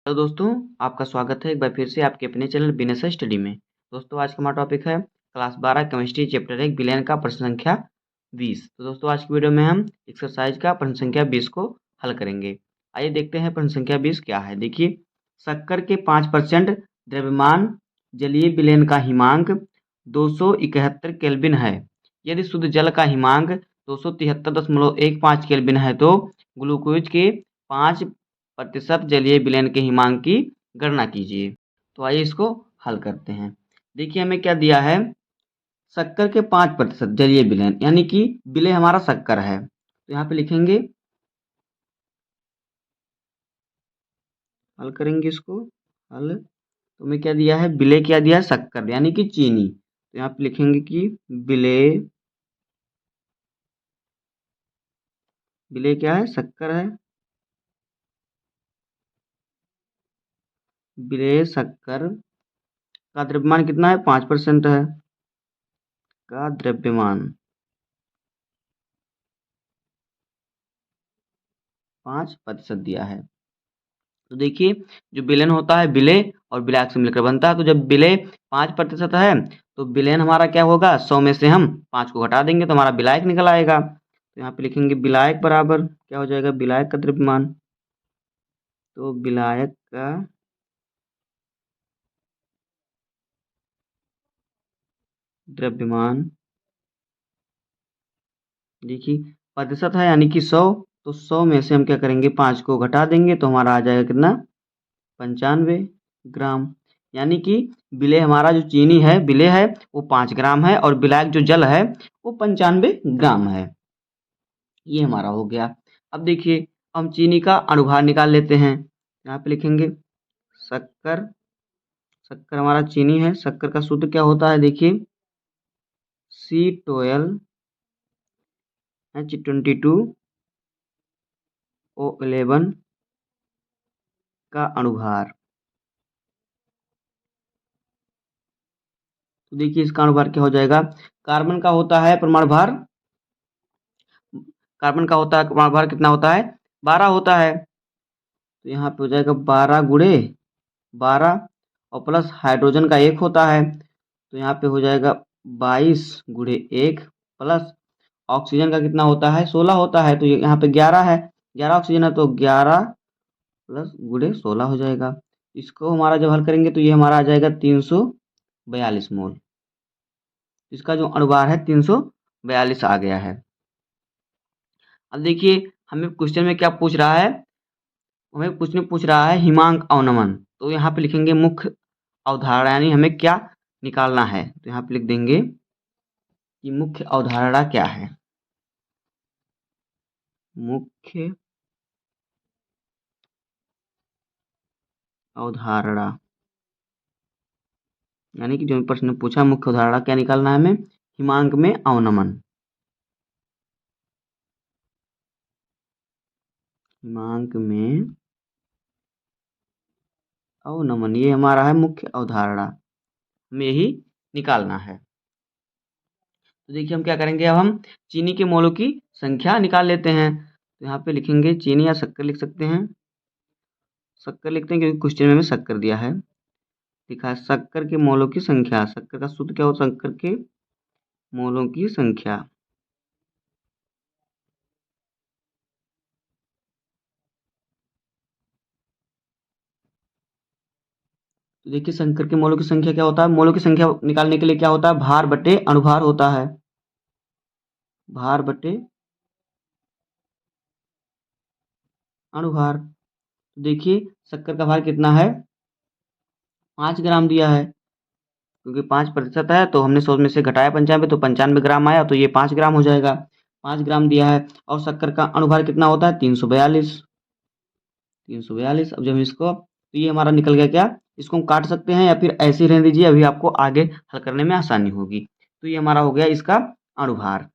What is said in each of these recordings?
Hello दोस्तों, आपका स्वागत है एक बार फिर से आपके अपने चैनल बिजनेस स्टडी में। दोस्तों आज का हमारा टॉपिक है क्लास 12 केमिस्ट्री चैप्टर 1 विलयन का प्रश्न संख्या 20। तो दोस्तों आज की वीडियो में हम एक्सरसाइज का प्रश्न संख्या 20 को हल करेंगे। आइए देखते हैं प्रश्न संख्या 20 क्या है। देखिए, शक्कर के 5% द्रव्यमान जलीय विलयन का हिमांक 271 केल्विन है। यदि शुद्ध जल का हिमांक 273.15 केल्विन है तो ग्लूकोज के 5% जलीय विलयन के हिमांक की गणना कीजिए। तो आइए इसको हल करते हैं। देखिए हमें क्या दिया है, शक्कर के 5% जलीय विलयन यानी कि विलय हमारा शक्कर है। तो यहाँ पे लिखेंगे, हल करेंगे इसको। हल तो हमें क्या दिया है, विलय क्या दिया है, शक्कर यानी कि चीनी। तो यहाँ पे लिखेंगे कि विलय, विलय क्या है, शक्कर है। विलय शक्कर का द्रव्यमान कितना है, 5% है का द्रव्यमान 5% दिया है। तो देखिए, जो विलयन होता है विलय और विलायक से मिलकर बनता है। तो जब विलय 5% है तो विलयन हमारा क्या होगा, 100 में से हम 5 को घटा देंगे तो हमारा विलायक निकल आएगा। तो यहाँ पे लिखेंगे विलायक बराबर क्या हो जाएगा, विलायक का द्रव्यमान। तो विलायक का द्रव्यमान, देखिए प्रतिशत है यानी कि 100। तो 100 में से हम क्या करेंगे, 5 को घटा देंगे तो हमारा आ जाएगा कितना, 95 ग्राम। यानी कि विलेय हमारा जो चीनी है, विलेय है वो 5 ग्राम है और विलायक जो जल है वो 95 ग्राम है। ये हमारा हो गया। अब देखिए हम चीनी का अनुभार निकाल लेते हैं। यहाँ पे लिखेंगे शक्कर, शक्कर हमारा चीनी है। शक्कर का सूत्र क्या होता है, देखिए C12H22O11 का अनुभार। तो देखिए इसका अनुभार क्या हो जाएगा, कार्बन का होता है परमाणु भार, कार्बन का होता है परमाणु भार कितना होता है, 12 होता है। तो यहाँ पे हो जाएगा 12 गुणे 12 और प्लस हाइड्रोजन का 1 होता है। तो यहाँ पे हो जाएगा 22 गुणे 1 प्लस ऑक्सीजन का कितना होता है, 16 होता है। तो यहाँ पे 11 है, 11 ऑक्सीजन है तो 11 प्लस गुणे 16 हो जाएगा। इसको हमारा जब हल करेंगे तो ये हमारा आ जाएगा 342 मोल। इसका जो अनुभार है 342 आ गया है। अब देखिए हमें क्वेश्चन में क्या पूछ रहा है, हमें पूछ रहा है हिमांक अवनमन। तो यहाँ पे लिखेंगे मुख्य अवधारणा, यानी हमें क्या निकालना है। तो यहाँ पे लिख देंगे कि मुख्य अवधारणा क्या है। मुख्य अवधारणा यानी कि जो प्रश्न पूछा, मुख्य अवधारणा क्या निकालना है हमें, हिमांक में अवनमन। हिमांक में अवनमन ये हमारा है मुख्य अवधारणा, हमें यही निकालना है। तो देखिए हम क्या करेंगे, अब हम चीनी के मोलों की संख्या निकाल लेते हैं। तो यहाँ पे लिखेंगे चीनी या शक्कर लिख सकते हैं, शक्कर लिखते हैं क्योंकि क्वेश्चन में हमें शक्कर दिया है। लिखा है शक्कर के मोलों की संख्या। शक्कर का सूत्र क्या होता है, शक्कर के मोलों की संख्या। तो देखिए शक्कर के मोलों की संख्या क्या होता है, मोलों की संख्या निकालने के लिए क्या होता है, भार बटे अनुभार होता है। भार बटे अनुभार। तो देखिए शक्कर का भार कितना है, 5 ग्राम दिया है। क्योंकि 5% है तो हमने 100 में से घटाया 95 तो 95 ग्राम आया, तो ये 5 ग्राम हो जाएगा। 5 ग्राम दिया है और शक्कर का अनुभार कितना होता है, 342। 342। अब जब इसको, तो ये हमारा निकल गया क्या, इसको हम काट सकते हैं या फिर ऐसे ही रहने दीजिए, अभी आपको आगे हल करने में आसानी होगी। तो ये हमारा हो गया इसका अनुभार,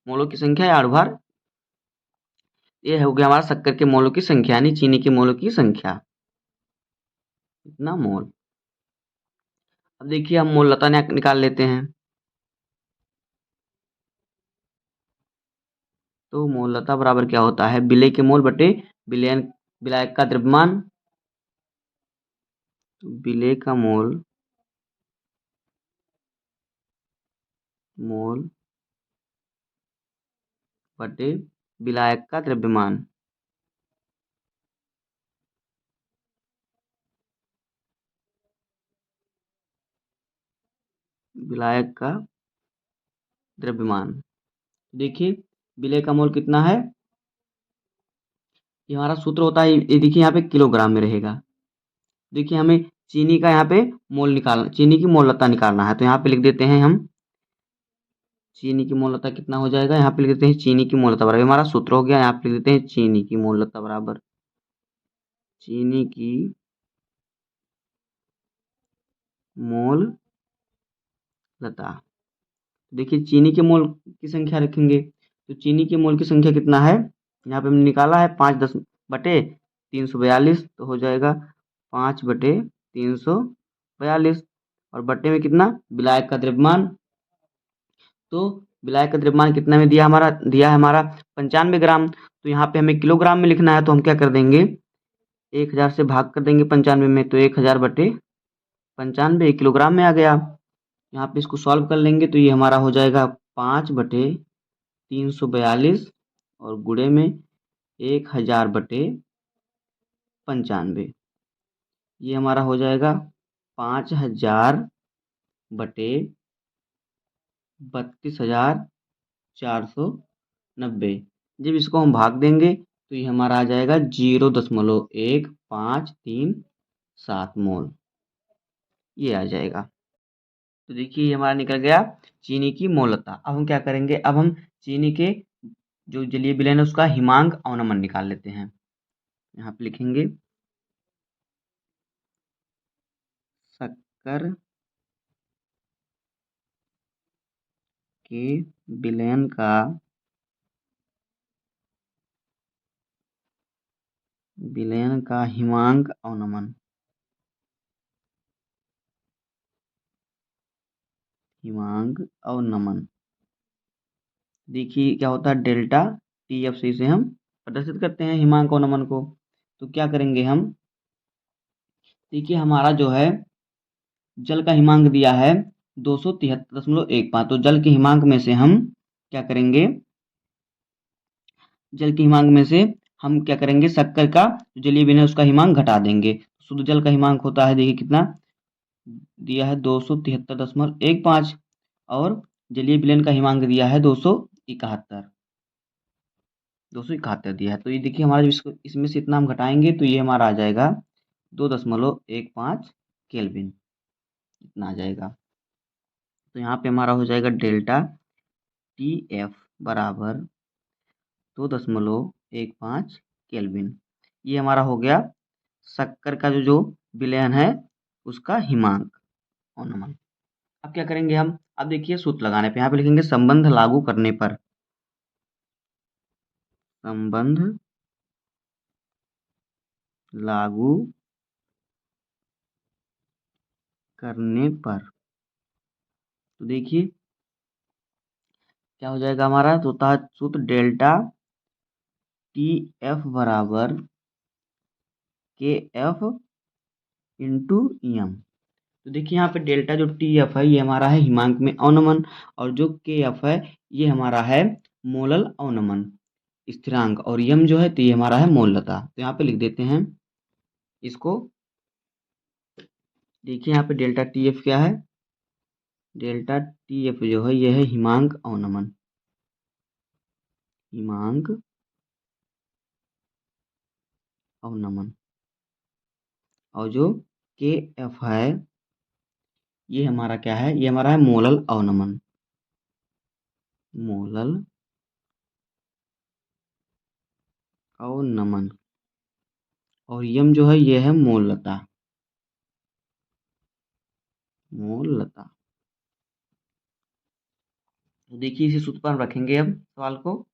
मोलों की संख्या या अनुभार। ये हो गया हमारा शक्कर के मोलों की संख्या यानी चीनी के मोलों की संख्या, इतना मोल। अब देखिए हम मोलता निकाल लेते हैं। तो मोलता बराबर क्या होता है, विलेय के मोल बटे विलयन, विलायक का द्रव्यमान। तो विलेय का मोल बटे विलायक का द्रव्यमान। विलायक का द्रव्यमान। देखिए विलेय का मोल कितना है, ये हमारा सूत्र होता है, ये देखिए यहाँ पे किलोग्राम में रहेगा। देखिए हमें चीनी का यहाँ पे मोल निकालना, चीनी की मोलता निकालना है, तो यहाँ पे लिख देते हैं हम चीनी की मोलता कितना हो जाएगा, यहाँ पे लिख देते हैं चीनी की मोलता बराबर, हमारा सूत्र हो गया, यहाँ पे लिख देते हैं चीनी की मोलता बराबर चीनी की मोलता। देखिए चीनी के मोल की संख्या रखेंगे, तो चीनी के मोल की संख्या कितना है, यहाँ पे हमने निकाला है 5/10 तो हो जाएगा 5/342 और बट्टे में कितना विलायक का द्रव्यमान। तो विलायक का द्रव्यमान कितना में दिया है हमारा 95 ग्राम। तो यहाँ पे हमें किलोग्राम में लिखना है, तो हम क्या कर देंगे 1000 से भाग कर देंगे 95 में, तो 1000/95 किलोग्राम में आ गया। यहाँ पे इसको सॉल्व कर लेंगे तो ये हमारा हो जाएगा 5/342 और गुणे में 1000/95, ये हमारा हो जाएगा 5000/32,490। जब इसको हम भाग देंगे तो ये हमारा आ जाएगा 0.1537 मोल, ये आ जाएगा। तो देखिए ये हमारा निकल गया चीनी की मोलता। अब हम क्या करेंगे, अब हम चीनी के जो जलीय विलयन है उसका हिमांक अवनमन निकाल लेते हैं। यहाँ पे लिखेंगे शक्कर के विलयन का हिमांक अवनमन। देखिए क्या होता है डेल्टा TF से इसे हम प्रदर्शित करते हैं हिमांक अवनमन को। तो क्या करेंगे हम, देखिए हमारा जो है जल का हिमांक दिया है 273.15, तो जल के हिमांक में से हम क्या करेंगे, जल के हिमांक में से हम क्या करेंगे शक्कर का जलीय विलयन उसका हिमांक घटा देंगे। शुद्ध जल का हिमांक होता है, देखिए कितना दिया है 273.15 और जलीय विलयन का हिमांक दिया है 271 दिया है। तो ये देखिए हमारा जो इसमें से इतना हम घटाएंगे तो ये हमारा आ जाएगा 2.15 केल्विन, इतना आ जाएगा। तो यहाँ पे हमारा हो जाएगा डेल्टा TF बराबर 2.15 केल्विन। ये हमारा हो गया शक्कर का जो विलयन है उसका हिमांक अवनमन। अब क्या करेंगे हम, अब देखिए सूत्र लगाने पे यहाँ पे लिखेंगे संबंध लागू करने पर, संबंध लागू करने पर, तो देखिए क्या हो जाएगा हमारा, तो होता है सूत्र डेल्टा TF बराबर KF इंटू एम। तो देखिए यहाँ पे डेल्टा जो TF है ये हमारा है हिमांक में अवनमन और जो KF है ये हमारा है मोलल अवनमन स्थिरांक और यम जो है तो ये हमारा है मोललता। तो यहाँ पे लिख देते हैं इसको। देखिए यहाँ पे डेल्टा TF क्या है, डेल्टा TF जो है यह है हिमांक अवनमन, और जो KF है ये हमारा क्या है, ये हमारा है मोलल अवनमन, और यम जो है ये है मोललता। तो देखिए इसी सूत्र पर हम रखेंगे अब सवाल को।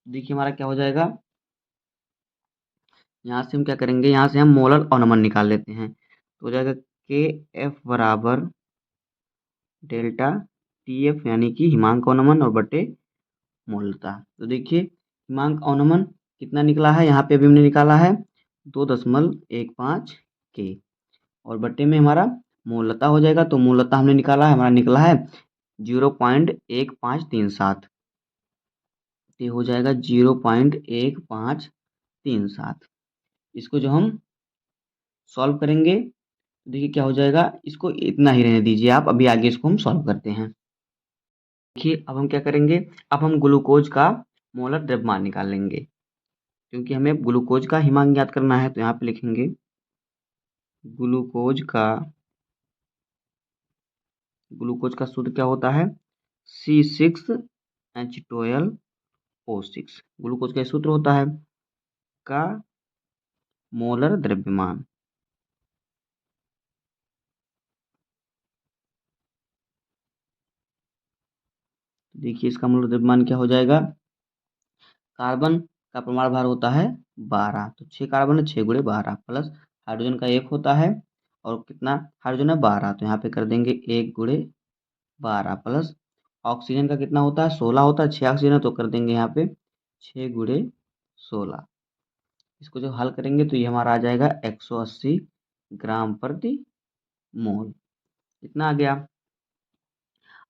देखिए हमारा क्या हो जाएगा, यहाँ से हम क्या करेंगे, यहाँ से हम मोलर अवनमन निकाल लेते हैं, तो हो जाएगा KF बराबर डेल्टा TF यानी कि हिमांक अवनमन और बटे मोलता। तो देखिए हिमांक अवनमन कितना निकला है, यहाँ पे अभी हमने निकाला है 2.15 के। और बट्टे में हमारा मोलता हो जाएगा। तो मोलता हमने निकाला है, हमारा निकला है 0.1537। ये हो जाएगा 0.1537। इसको जो हम सॉल्व करेंगे तो देखिए क्या हो जाएगा, इसको इतना ही रहने दीजिए आप, अभी आगे इसको हम सॉल्व करते हैं। देखिए अब हम क्या करेंगे, अब हम ग्लूकोज का मोलर द्रव्यमान निकाल लेंगे, क्योंकि हमें ग्लूकोज का हिमांक ज्ञात करना है। तो यहाँ पे लिखेंगे ग्लूकोज का सूत्र क्या होता है, C6H12O6। ग्लूकोज का सूत्र होता है का मोलर द्रव्यमान। देखिए इसका मोलर द्रव्यमान क्या हो जाएगा, कार्बन का परमाणु भार होता है 12, तो 6 कार्बन है, 6 × 12 प्लस हाइड्रोजन का 1 होता है, और कितना हाइड्रोजन है 12, तो यहाँ पे कर देंगे 1 × 12 प्लस ऑक्सीजन का कितना होता है 16 होता है, 6 ऑक्सीजन है, तो कर देंगे यहाँ पे 6 × 16। इसको जब हल करेंगे तो ये हमारा आ जाएगा 180 ग्राम प्रति मोल। इतना आ गया।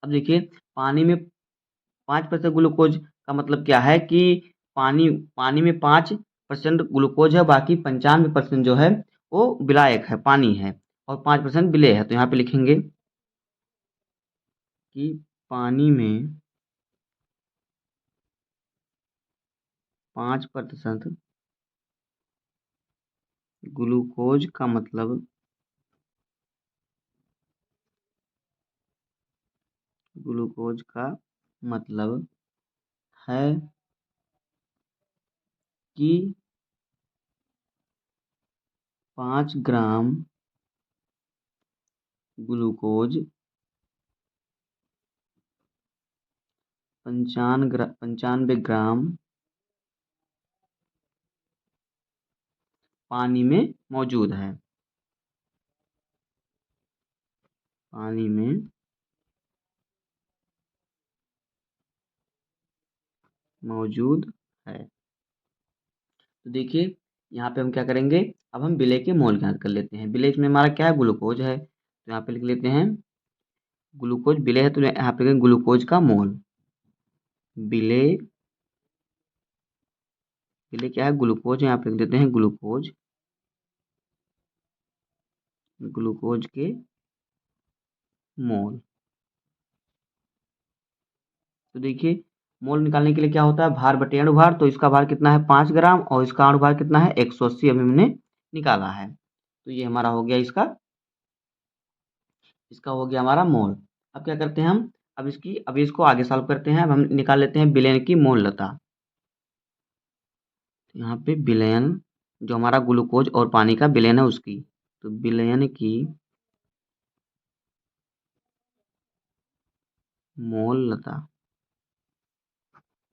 अब देखिए पानी में 5% ग्लूकोज का मतलब क्या है कि पानी पानी में 5% ग्लूकोज है, बाकी 95% जो है वो विलायक है, पानी है, और 5% विलेय है। तो यहाँ पे लिखेंगे कि पानी में 5% ग्लूकोज का मतलब है कि 5 ग्राम ग्लूकोज 95 ग्राम पानी में मौजूद है। पानी में मौजूद है। तो देखिए यहाँ पे हम क्या करेंगे, अब हम विलेय के मोल ज्ञात कर लेते हैं। विलेय में हमारा क्या है, ग्लूकोज है, तो यहाँ पे लिख लेते हैं ग्लूकोज विलेय है, तो यहाँ पे ग्लूकोज का मोल। विलेय विलेय क्या है, ग्लूकोज, यहाँ पे लिख देते हैं ग्लूकोज के मोल। तो देखिए मोल निकालने के लिए क्या होता है, भार बटे अणुभार। तो इसका भार कितना है 5 ग्राम, और इसका अणुभार कितना है 180, अभी हमने निकाला है। तो ये हमारा हो गया, इसका हो गया हमारा मोल। अब क्या करते हैं हम, अब इसको आगे सॉल्व करते हैं। अब हम निकाल लेते हैं विलयन की मोलता। यहाँ पे विलयन जो हमारा ग्लूकोज और पानी का विलयन है उसकी, तो विलयन की मोलता।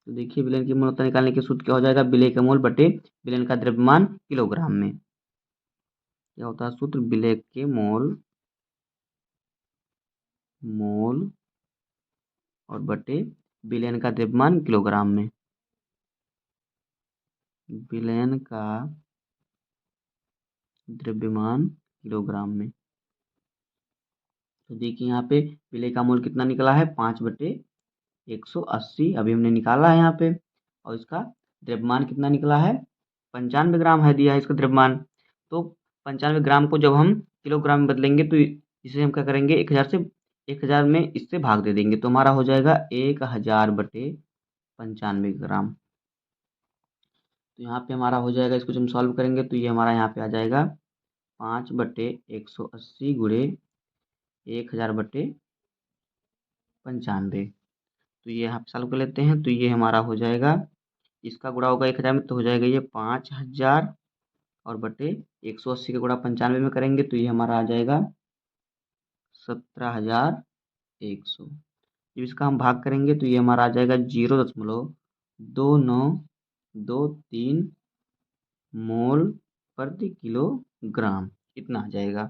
तो देखिए विलयन की मोलता निकालने के सूत्र क्या हो जाएगा, विलेय का मोल बटे विलयन का द्रव्यमान किलोग्राम में। क्या होता है सूत्र, विलेय के मोल और बटे विलयन का द्रव्यमान किलोग्राम में। विलयन का द्रव्यमान किलोग्राम में। तो देखिए यहाँ पे विलेय का मोल कितना निकला है, 5/180 अभी हमने निकाला है यहाँ पे। और इसका द्रव्यमान कितना निकला है, 95 ग्राम है दिया है इसका द्रव्यमान। तो 95 ग्राम को जब हम किलोग्राम में बदलेंगे तो इसे हम क्या करेंगे, 1000 में इससे भाग दे देंगे, तो हमारा हो जाएगा 1000/95 ग्राम। तो यहाँ पे हमारा हो जाएगा, इसको जब हम सॉल्व करेंगे तो ये हमारा यहाँ पे आ जाएगा 5/180 गुणे 1000/95। तो ये यहाँ पे सॉल्व कर लेते हैं, तो ये हमारा हो जाएगा, इसका गुणा होगा 1000 में, तो हो जाएगा ये 5000, और बटे 180 का गुणा 95 में करेंगे तो ये हमारा आ जाएगा 17100। जब इसका हम भाग करेंगे तो ये हमारा आ जाएगा 0.2923 मोल प्रति किलोग्राम, इतना आ जाएगा।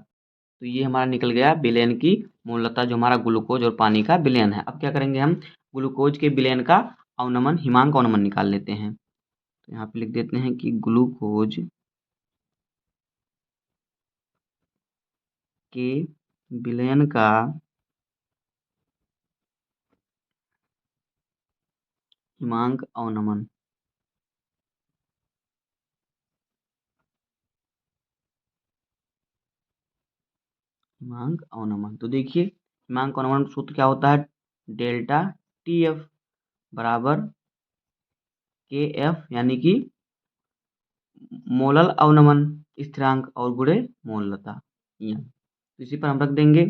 तो ये हमारा निकल गया विलयन की मोलता, जो हमारा ग्लूकोज और पानी का विलयन है। अब क्या करेंगे, हम ग्लूकोज के विलयन का अवनमन हिमांक अवनमन निकाल लेते हैं। तो यहाँ पे लिख देते हैं कि ग्लूकोज के विलयन का हिमांक अवनमन। हिमांक अवनमन तो देखिए हिमांक अवनमन सूत्र क्या होता है, डेल्टा टी एफ बराबर के एफ यानी कि मोलल अवनमन स्थिरांक और गुणे मोललता। तो इसी पर हम रख देंगे।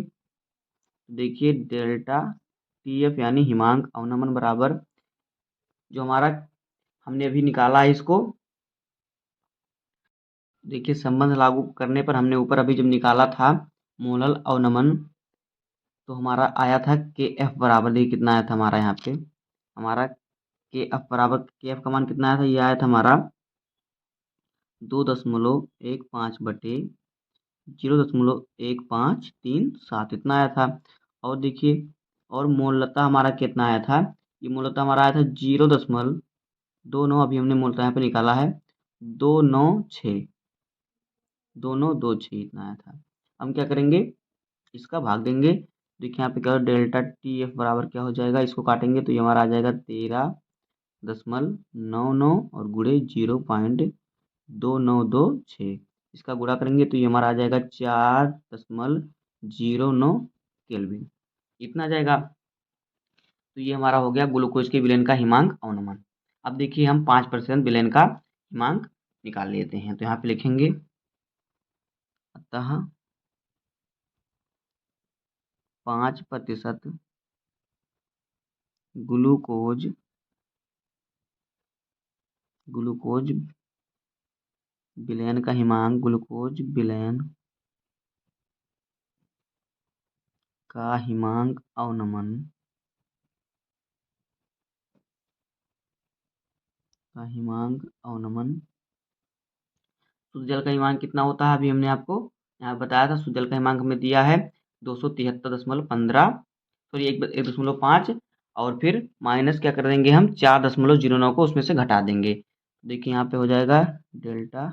देखिए डेल्टा टी एफ यानी हिमांक अवनमन बराबर जो हमारा हमने अभी निकाला है इसको, देखिए संबंध लागू करने पर हमने ऊपर अभी जब निकाला था मोलल अवनमन तो हमारा आया था के एफ बराबर, देखिए कितना आया था हमारा यहाँ पे, हमारा के एफ बराबर के एफ का मान कितना आया था, ये आया था हमारा 2.15 बटे 0.1537 इतना आया था। और देखिए और मोललता हमारा कितना आया था, ये मोललता हमारा आया था 0.29, अभी हमने मोलता यहाँ पे निकाला है 296, 296 इतना आया था। हम क्या करेंगे इसका भाग देंगे। देखिए यहाँ पे क्या डेल्टा टी एफ बराबर क्या हो जाएगा, इसको काटेंगे तो ये हमारा आ जाएगा 13.99 और गुणे 0.2926, इसका गुणा करेंगे तो ये हमारा आ जाएगा 4.09 केल्विन, इतना आ जाएगा। तो ये हमारा हो गया ग्लूकोज के विलयन का हिमांक अवनमन। अब देखिए हम 5% विलयन का हिमांक निकाल लेते हैं, तो यहाँ पे लिखेंगे अतः 5% ग्लूकोज विलयन का हिमांक, ग्लूकोज विलयन का हिमांक अवनमन शुद्ध जल का हिमांक कितना होता है, अभी हमने आपको यहाँ बताया था। शुद्ध जल का हिमांक हमें दिया है 273.15, सॉरी 1.5 और फिर माइनस क्या कर देंगे हम 4.09 को उसमें से घटा देंगे। देखिए यहाँ पे हो जाएगा डेल्टा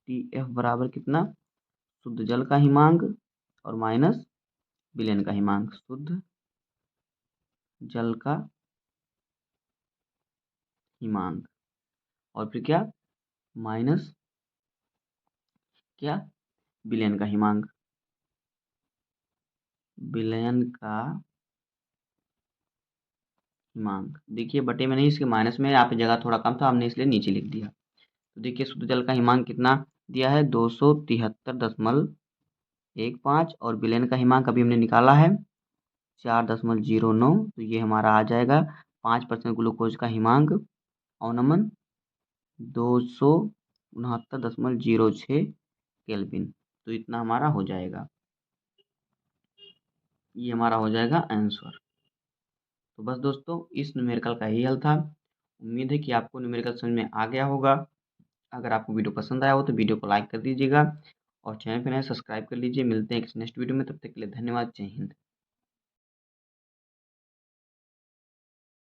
टी एफ बराबर कितना, शुद्ध जल का हिमांक और माइनस विलयन का हिमांक, शुद्ध जल का हिमांक और फिर क्या माइनस क्या विलयन का हिमांक, विलयन का हिमांक। देखिए बटे में नहीं इसके माइनस में, यहाँ पे जगह थोड़ा कम था हमने इसलिए नीचे लिख दिया। तो देखिए शुद्ध जल का हिमांक कितना दिया है 273.15 और विलयन का हिमांक अभी हमने निकाला है 4.09, तो ये हमारा आ जाएगा 5% ग्लूकोज का हिमांक अवनमन 269.06 केल्विन, तो इतना हमारा हो जाएगा, ये हमारा हो जाएगा आंसर। तो बस दोस्तों इस न्यूमेरिकल का यही हल था। उम्मीद है कि आपको न्यूमेरिकल समझ में आ गया होगा। अगर आपको वीडियो पसंद आया हो तो वीडियो को लाइक कर दीजिएगा और चैनल पर नए सब्सक्राइब कर लीजिए। मिलते हैं एक नेक्स्ट वीडियो में, तब तक के लिए धन्यवाद। जय हिंद।